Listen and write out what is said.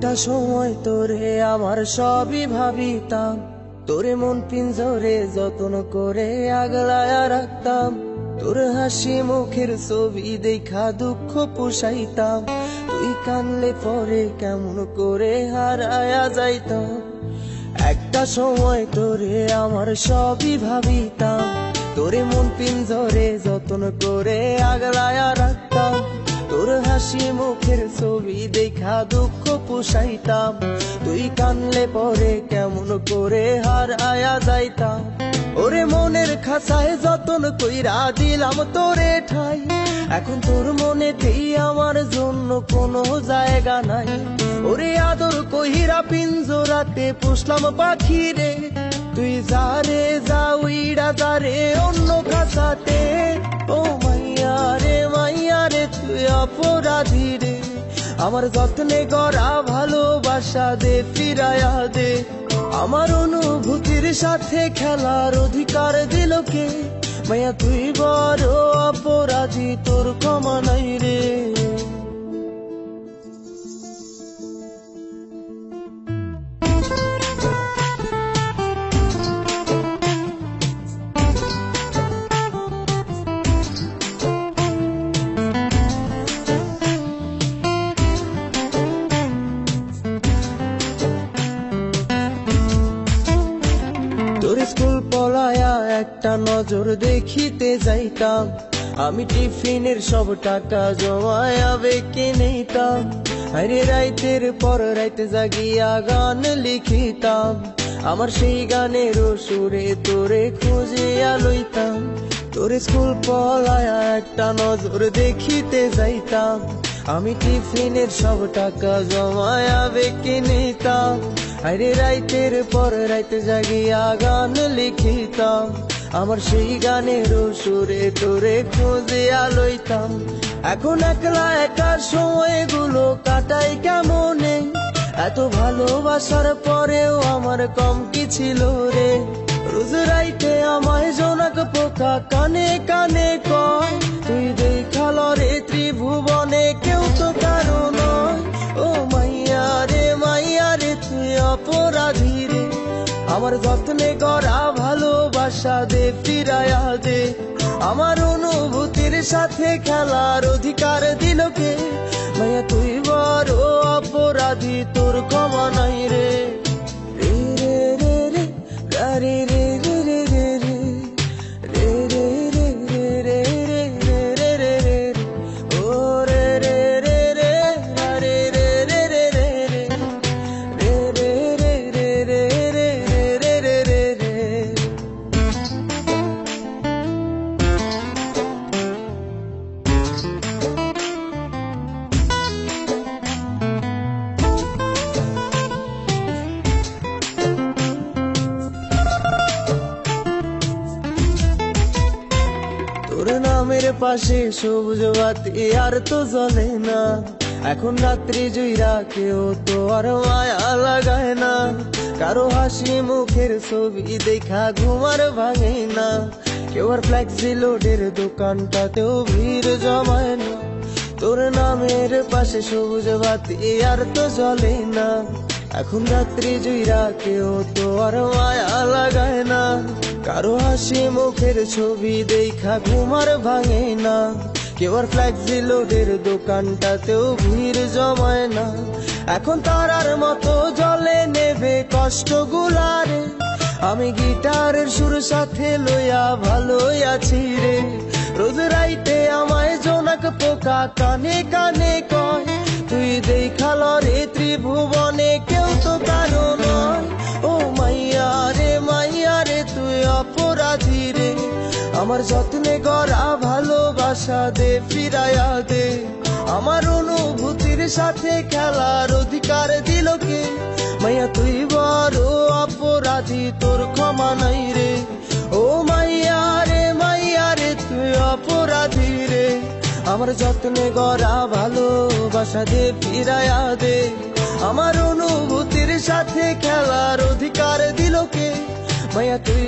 একটা সময় তোরে আমার সবই ভাবিতাম, তোরে মন পিঞ্জরে যত্ন করে আগলায়া রাখতাম। তোর হাসি মুখের ছবি দেখা দুঃখ পুষাইতাম, তুই কানলে পরে কেমন করে হারায়া যাইতাম। একটা সময় তোরে আমার সবই ভাবিতাম, তোরে মন পিঞ্জরে যত্ন করে আগলায়া রাখতাম। তোর হাসি মুখের ছবি দেখা দুঃখ পুষাইতাম, তুই কানলে পরে কেমন করে হারায়া যাইতাম। ওরে মনের খাঁচায় যতন কইরা দিলাম তোরে ঠাই, এখন তোর মনেতেই আমার জন্য কোনো জায়গা নাই। ওরে আদর কইরা পিঞ্জরাতে পুষলাম পাখি রে, তুই যারে যা উইড়া যারে অন্য খাঁচাতে। ও মাইয়া রে তুই অপরাধী রে, আমার যত্নে গড়া ভালোবাসা দে ফিরায়া দে। আমার অনুভূতির সাথে খেলার অধিকার দিল কে? মাইয়া তুই বড় অপরাধী, তোর ক্ষমা নাই রে। তোর স্কুল পলায়া একটা নজর দেখিতে যাইতাম, আমি টিফিনের সব টাকা জমায়া বেঁকে নিতাম। আরে রাইতের পর রাইতে জাগিয়া গান লিখিতাম, আমার সেই গানের সুরে তোরে খুঁজিয়া লইতাম। তোর স্কুল পলায়া একটা নজর দেখিতে যাইতাম, আমি টিফিনের সব টাকা জমায়া বেঁকে নিতাম। আরে রাইতের পর রাইতে জাগিয়া গান লিখিতাম, আমার সেই গানের সুরে তোরে খুঁজিয়া লইতাম। এখন একলা একার সময়গুলো কাটাই কেমনে, এত ভালোবাসার পরেও আমার কম কি ছিল রে। রোজ রাইতে আমায় জোনাক পোকা কানে কানে কয়, তুই দেখাল রে ত্রিভুবনে কেউ তো কারো নয়। ও মাইয়া রে তুই অপরাধী রে, আমার যত্নে গড়া ভালোবাসা দে ফিরায়া দে। আমার অনুভূতির সাথে খেলার অধিকার দিল কে? মাইয়া তুই বড় অপরাধী, তোর ক্ষমা নাই রে। রে রে রে রে গারে রে রে রে রে রে রে রে রে রে রে রে রে রে ও রে রে রে রে রে রে রে রে রে রে তোর নামের পাশে সবুজ বাতি আর তো জ্বলে না, এখন রাত্রি জুইরা কেউ তো আর মায়া লাগায় না। কারো হাসি মুখের ছবি দেখা ঘুমার ভাঙে না, কেউ আর ফ্লেক্সি লোডের দোকানটাতেও ভিড় জমায় না। তোর নামের পাশে সবুজ বাতি আর তো জ্বলে না, এখন রাত্রি জুইরা কেউ তো আর মায়া লাগায় না। কারো হাসি মুখের ছবি দেখা ঘুমার ভাঙে না, কেউ আর ফ্লেক্সি লোডের দোকানটাতেও ভিড় জমায় না। এখন তারার মতো জলে নেবে কষ্ট গুলারে, আমি গিটারের সুর সাথে লইয়া ভালোই আছি রে। রোজ রাইতে আমায় জোনাক পোকা কানে কানে কয়, তুই দেখাল রে ত্রিভুবনে কেউ তো কারো নয়। ও মাইয়া রে তুই অপরাধী রে, আমার যত্নে গড়া ভালোবাসা দে ফিরায়া দে। আমার অনুভূতির সাথে খেলার অধিকার দিল কে? মাইয়া তুই বড় অপরাধী, তোর ক্ষমা নাই রে। ও মাইয়া রে তুই অপরাধী রে, আমার যত্নে গড়া ভালোবাসা দে ফিরায়া দে। আমার অনুভূতির সাথে খেলার অধিকার দিল কে? মাইয়া তুই